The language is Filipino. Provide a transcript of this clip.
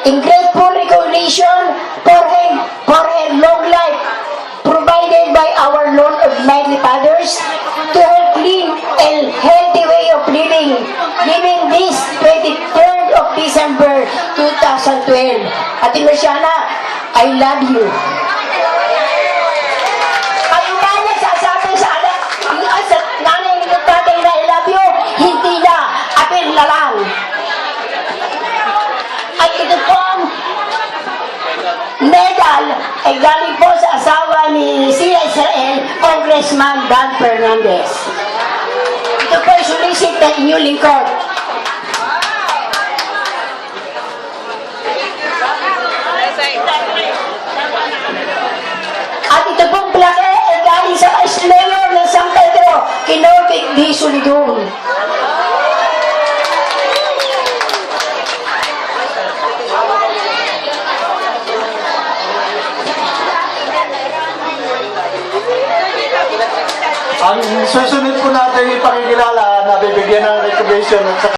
in grateful recognition for her long life provided by our Lord Almighty Fathers to her clean and healthy way of living this 23rd of December 2012. Ate Luciana, I love you. Kayo ba nagsasabi sa anak, sa nanay ng tatay na I love you? Hindi na, apel na lang. At ito po ang medal ay galing po sa asawa ni Sira Israel, Congressman Dan Fernandez. Ito po ay sulisit ng inyong lingkod. At ito pong plaque ay galing sa Mayor ng San Pedro, Kinorvik D. Solidum. Ang susunod po natin ipakikilala na bibigyan ng recognition at